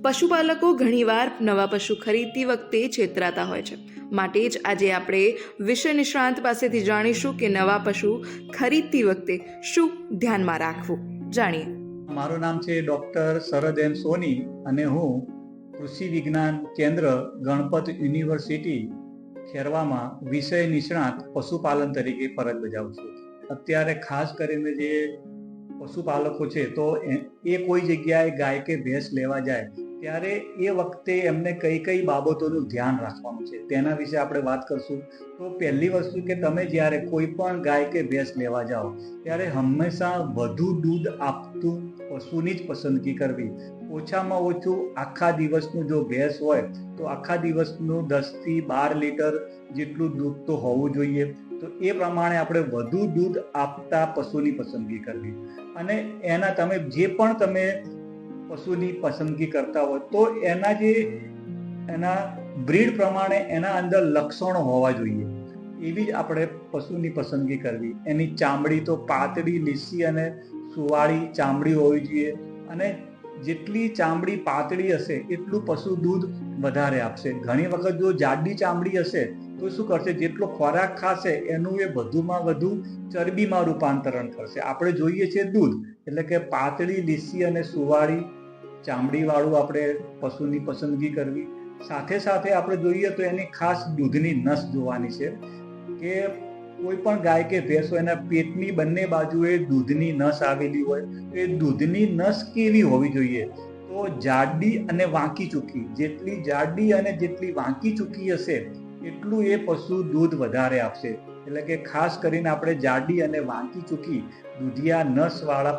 પશુપાલકો ઘણીવાર નવા પશુ ખરીદતી વખતે છેતરાતા હોય છે, માટે જ આજે આપણે વિષય નિષ્ણાંત પાસેથી જાણીશું કે નવા પશુ ખરીદતી વખતે શું ધ્યાનમાં રાખવું. જાણીએ. મારું નામ છે ડૉક્ટર શરદ એમ સોની અને હું કૃષિ વિજ્ઞાન કેન્દ્ર ગણપત યુનિવર્સિટી ખેરવામાં વિષય નિષ્ણાત પશુપાલન તરીકે ફરજ બજાવું છું. અત્યારે ખાસ કરીને જે પશુપાલકો છે તો એ કોઈ જગ્યાએ ગાય કે ભેંસ લેવા જાય ત્યારે એ વખતે એમને કઈ કઈ બાબતોનું ધ્યાન રાખવાનું છે તેના વિશે આપણે વાત કરશું. તો પહેલી વસ્તુ કે તમે જ્યારે કોઈ પણ ગાય કે ભેંસ લેવા જાઓ ત્યારે હંમેશા વધુ દૂધ આપતું પશુની જ પસંદગી કરવી. ઓછામાં ઓછું આખા દિવસનું જો ભેંસ હોય તો આખા દિવસનું 10 થી 12 લીટર જેટલું દૂધ તો હોવું જોઈએ. તો એ પ્રમાણે આપણે વધુ દૂધ આપતા પશુની પસંદગી કરવી. અને એના તમે જે પણ તમે પશુની પસંદગી કરતા હોય તો એના બ્રીડ પ્રમાણે એના અંદર લક્ષણો હોવા જોઈએ એવી જ આપણે પશુની પસંદગી કરવી. એની ચામડી તો પાતળી, લીસી અને સુવાળી ચામડી હોવી જોઈએ. અને જેટલી ચામડી પાતળી હશે એટલું પશુ દૂધ વધારે આપશે. ઘણી વખત જો જાડી ચામડી હશે તો શું કરશે, જેટલો ખોરાક ખાશે એનું એ વધુમાં વધુ ચરબીમાં રૂપાંતરણ કરશે. આપણે જોઈએ છે દૂધ એટલે કે પાતળી, લીસી અને સુવાળી ચામડી વાળું આપણે પશુની પસંદગી કરવી. સાથે સાથે આપણે જોઈએ તો એની ખાસ દૂધની નસ જોવાની છે કે કોઈ પણ ગાય કે ભેંસ હોય એના પેટની બંને બાજુએ દૂધની નસ આવેલી હોય તો એ દૂધની નસ કેવી હોવી જોઈએ, તો જાડી અને વાંકી ચૂકી. જેટલી જાડી અને જેટલી વાંકી ચૂકી હશે એટલું એ પશુ દૂધ વધારે આપશે. એટલે કે ખાસ કરીને આપણે જાડી અને વાંકી ચૂકી દૂધિયા નસ વાળા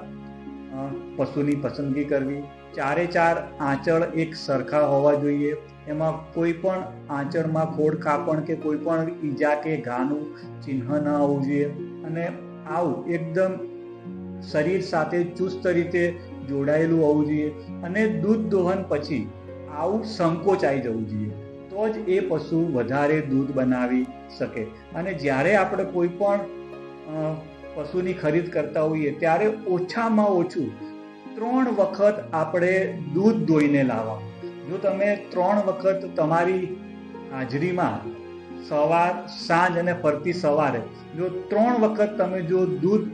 પશુની પસંદગી કરવી. 4 આંચળ એક સરખા હોવા જોઈએ. એમાં કોઈ પણ આંચળમાં ખોડ કાપણ કે કોઈ પણ ઈજા કે ઘાનું ચિહ્ન ન આવવું જોઈએ. અને આવું એકદમ શરીર સાથે ચુસ્ત રીતે જોડાયેલું હોવું જોઈએ. અને દૂધ દોહન પછી આવું સંકોચાઈ જવું જોઈએ તો જ એ પશુ વધારે દૂધ બનાવી શકે. અને જ્યારે આપણે કોઈ પણ પશુની ખરીદ કરતા હોઈએ ત્યારે ઓછામાં ઓછું 3 વખત આપણે દૂધ દોઈને લાવવા. જો તમે 3 વખત તમારી હાજરીમાં સવાર, સાંજ અને ફરતી સવારે જો 3 વખત તમે જો દૂધ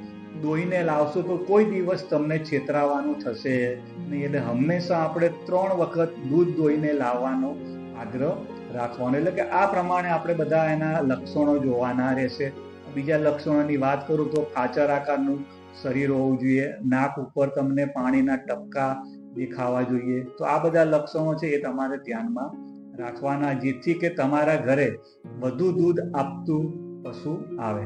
દોઈને લાવશો તો કોઈ દિવસ તમને છેતરાવાનું થશે નહીં. એટલે હંમેશા આપણે 3 વખત દૂધ દોઈને લાવવાનો આગ્રહ રાખવાનો. એટલે કે આ પ્રમાણે આપણે બધા એના લક્ષણો જોવાના રહેશે. બીજા લક્ષણોની વાત કરું તો ખાચર આકારનું શરીર હોવું જોઈએ. નાક ઉપર તમને પાણીના ટપકા દેખાવા જોઈએ. તો આ બધા લક્ષણો છે એ તમારે ધ્યાનમાં રાખવાના જેથી કે તમારા ઘરે વધુ દૂધ આપતું પશુ આવે.